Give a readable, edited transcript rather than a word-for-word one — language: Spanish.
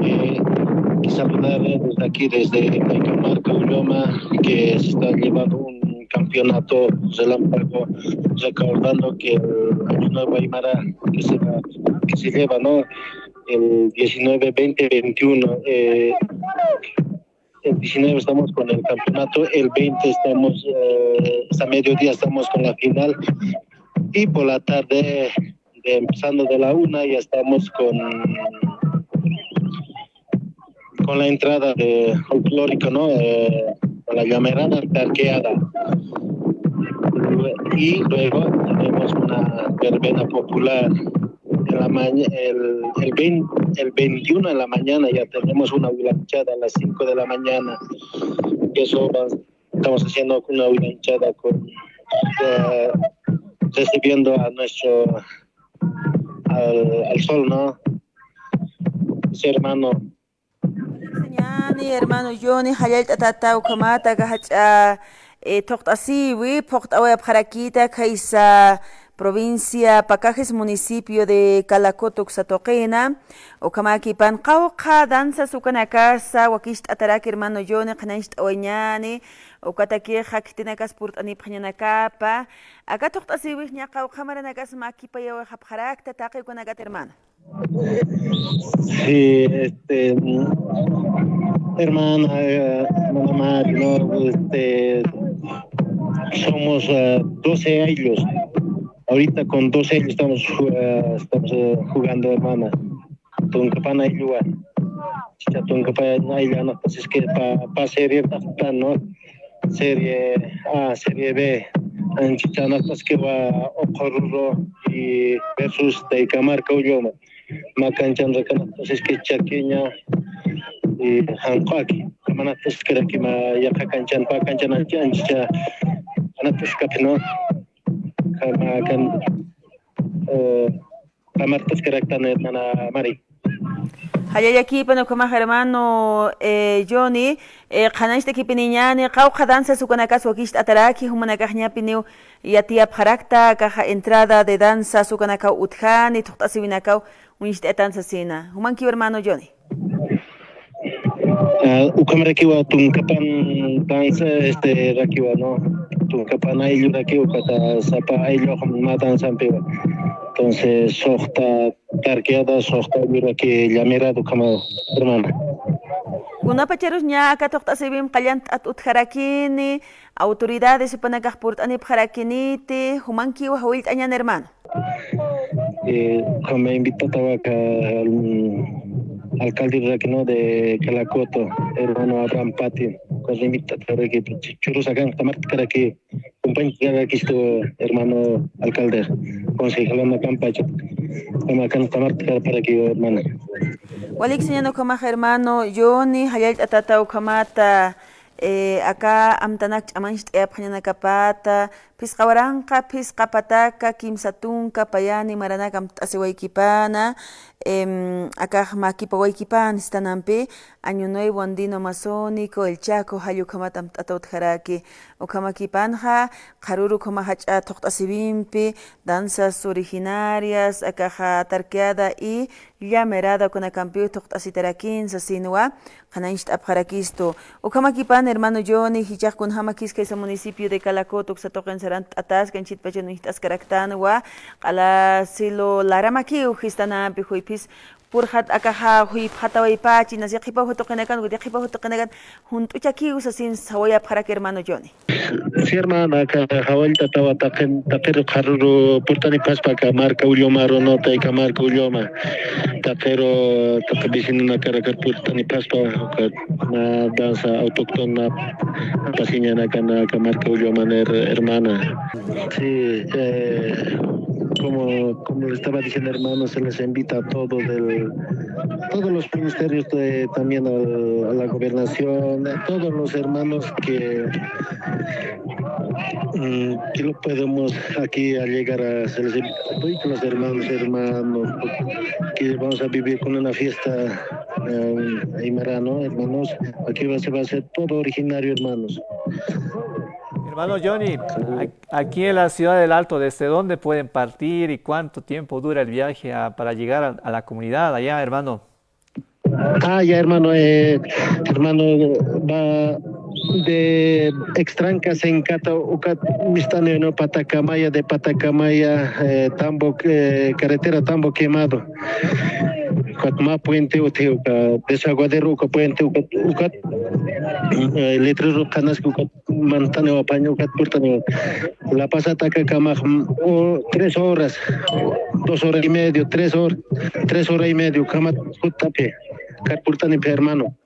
Eh, y saludar desde aquí, desde Cajamarca, Ulloma, que se está llevando un campeonato relámpago, recordando que el Año Nuevo Aymara que se lleva, ¿no? El 19, 20, 21. El 19 estamos con el campeonato, el 20 estamos, hasta mediodía estamos con la final y por la tarde, empezando de la 1, ya estamos con la entrada de folclórico, ¿no? Con la llamerada arqueada. Y luego tenemos una verbena popular en la el 21 en la mañana, ya tenemos una huilanchada a las 5 de la mañana. Y eso estamos haciendo una huilanchada recibiendo a al sol, ¿no? Ese hermano. Yani hermano Johnny hayal tatata ukamata gahacha toqt asiwi poqt awaya parakita kaisa provincia Pacajes municipio de Calacoto Xatoquena ukamaki pan qawqa danza sukana casa wakisht ataraki hermano Johnny qanasht awañani ukataki hakitinakas purtani phañanakapa aka toqt asiwi ña qawqamaranakas makipa yawa hapharakta taqi kunakat hermano. Sí, hermana, hermana Mari, ¿no? Somos 12 años. Ahorita con 12 años estamos jugando, hermana. Tuncapana y lugar. Tuncapana y lugar, pues es que para serie, ¿no? Serie A, serie B. Anchichana, pues que va Ocorro y versus de Camarca Ulloma. Macanchan recana, pues es que Chaqueña y Hancoaki. Kamana, pues que aquí ya Canchan, Pacanchan, Anchicha, Anatus Capino. Kamakan Kamartas Karaktan hermana Mari. Hayayaki pano kama hermano Johnny qanashta kipiniñani qawqa danza sukanakas wakisht ataraki humanakajña piniu yatia pharakta kaja entrada de danza sukanaka utjani tuqtasiwinakaw winishta etanza sina humanki hermano Johnny. Ukamarakiwa tunkapan danza rakiwa, no. Tunkapan ayllu rakiwa kata sapa ayllu matan sampewa. Entonces sohta tarqueada sohta que llamerado como hermana. Kuna pacheros ña acá toqtasibim qallant at utjarakini autoridades supanakaj purtani pjarakiniti humanki wa hawilt añan hermano. Como invitado acá alcalde Raquino de Calacoto, hermano Abraham Pati, con la invitado que churros acá tamar para que compañía aquí esto hermano alcalde, concejal na campaña, como acá tamar para que hermano. Walik señano kama hermano Johnny hayal atatau kamata acá amtanak amancht kapata pisqawaranqa pisqapataka kimsatunka payani maranaka amtasiwaykipana acá makipa waykipan estanampi año nuevo andino masónico el Chaco hayu kamata amtatawtjaraki ukamakipanja qaruru kama hacha toqtasibimpi danzas originarias acá tarqueada y llamerada con acampiu toqtasitarakin sasinwa qanaincht apjarakisto ukamakipan hermano Johnny hichaq kun hamakisca ese municipio de Calacoto xatoqen serán atas kanchit pachanuitas karaktanwa qala silo laramaki ujistanapi huipis purhat akaha huip hataway pachi nasi qipa hutoqinakan gudi qipa hutoqinakan juntuchaki usasin sawaya apjarak hermano Johnny. Sí, hermana, que Hawalta estaba taquero carro portani paspa que marca Ulloma ronota y que marca Ulloma taquero taquebicino na cara que portani paspa una danza autóctona pasiñana que marca Ulloma hermana. Sí, como le estaba diciendo hermano, se les invita a todos los ministerios también a la gobernación, a todos los hermanos que lo podemos aquí a llegar a se les invita a todos los hermanos, que vamos a vivir con una fiesta aymara, ¿no, hermanos? Aquí se va a hacer todo originario, hermanos. Hermano Johnny, aquí en la ciudad del Alto, ¿desde dónde pueden partir y cuánto tiempo dura el viaje para llegar a la comunidad allá, hermano? Ya hermano, hermano va de Extrancas en Cata, Mistane, no Patacamaya, de Patacamaya, Tambo, carretera Tambo Quemado. Catma Puente Uteo, Desaguadero, Puente Ucat, letrero Canas, Mantano, Apaño, Catpurtano, La Pasata Cacama, 3 horas, 2 horas y medio, 3 horas y medio, Camat Putape, Catpurtani, hermano.